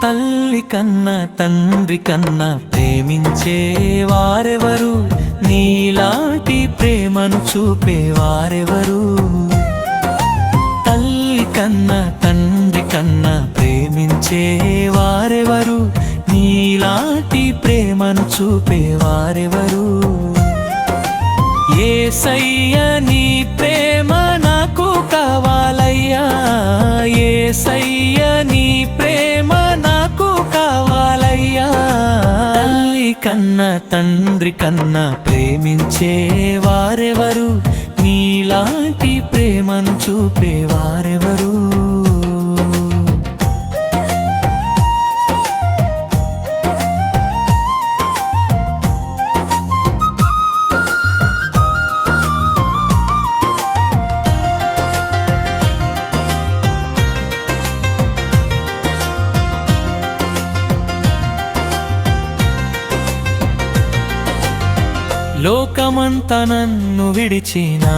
తల్లి కన్నా తండ్రి కన్నా ప్రేమించే వారెవరు? నీలాంటి ప్రేమను చూపేవారెవరు? తల్లి కన్నా తండ్రి కన్నా ప్రేమించే వారెవరు? నీలాంటి ప్రేమను చూపేవారెవరు? యేసయ్య నీ ప్రేమ నాకు కావాలయ్యా, యేసయ్య నీ ప్రేమ నాకు కావాలయ్యా. తల్లి కన్నా తండ్రి కన్నా ప్రేమించే వారెవరు? నీలాంటి ప్రేమను చూపేవారెవరు? లోకమంతా నన్ను విడిచినా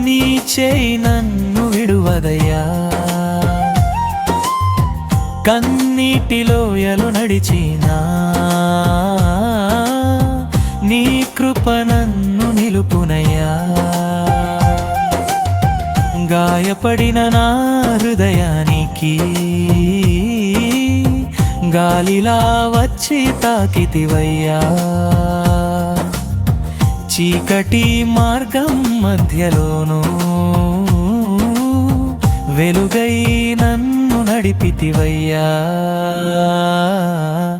నీ చేయి నన్ను విడువదయ్యా. కన్నీటి లోయలు నడిచినా నీ కృప నన్ను నిలుపునయ్యా. గాయపడిన నా హృదయానికి గాలిలా వచ్చి తాకితివయ్యా. చీకటి మార్గం మధ్యలోనూ వెలుగై నన్ను నడిపితివయ్యా.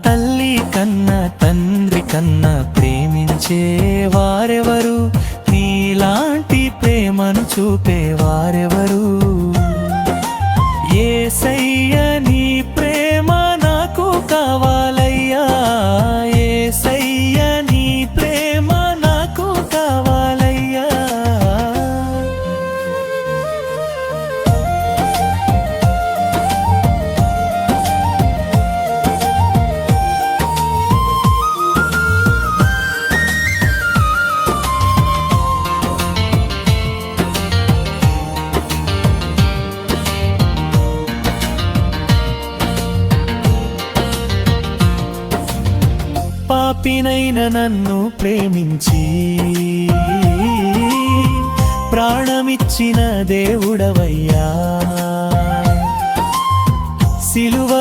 తల్లి కన్నా తండ్రి కన్నా ప్రేమించే వారెవరు? నీలాంటి ప్రేమను చూపేవారెవరు? యేసయ్య నీ ప్రేమ నాకు కావాలయ్యా, యేసయ్య నీ ప్రేమ నాకు కావాలయ్యా. పాపినైన నన్ను ప్రేమించి ప్రాణమిచ్చిన దేవుడవయ్యా. సిలువ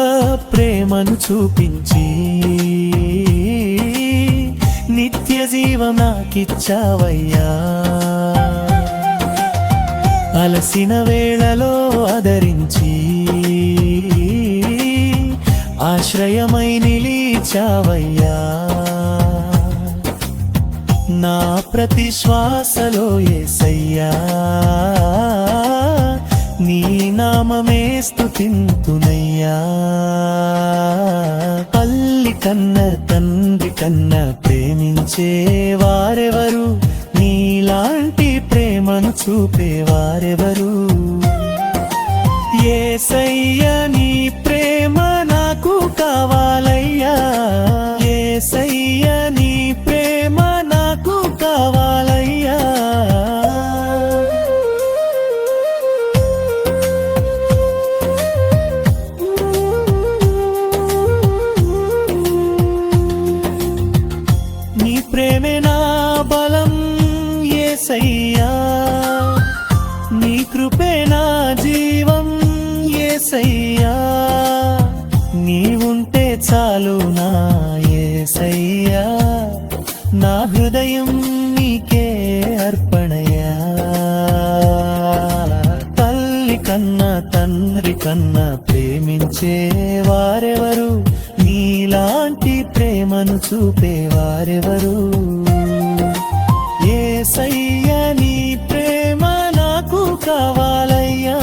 ప్రేమను చూపించి నిత్య జీవం నాకిచ్చావయ్యా. అలసిన వేళలో ఆదరించి ఆశ్రయమై నిలిచావయ్యా. నా ప్రతి శ్వాసలో యేసయ్యా నీ నామమే స్తుతింతునయ్యా. తల్లి కన్నా తండ్రి కన్నా ప్రేమించే వారెవరు? నీలాంటి ప్రేమను చూపేవారెవరు? యేసయ్య నీ ప్రేమ నాకు కావాలయ్యా, యేసయ్య నీ ప్రేమ నాకు కావాలయ్యా. నీ ప్రేమే నా బలం యేసయ్యా, నీ కృపే నా జీవం యేసయ్యా. నీవుంటే చాలు నా యేసయ్యా, నా హృదయం నీకే అర్పణయా. తల్లి కన్నా తండ్రి కన్నా ప్రేమించే వారెవరు? నీలాంటి ప్రేమను చూపేవారెవరు? యేసయ్య నీ ప్రేమ నాకు కావాలయ్యా,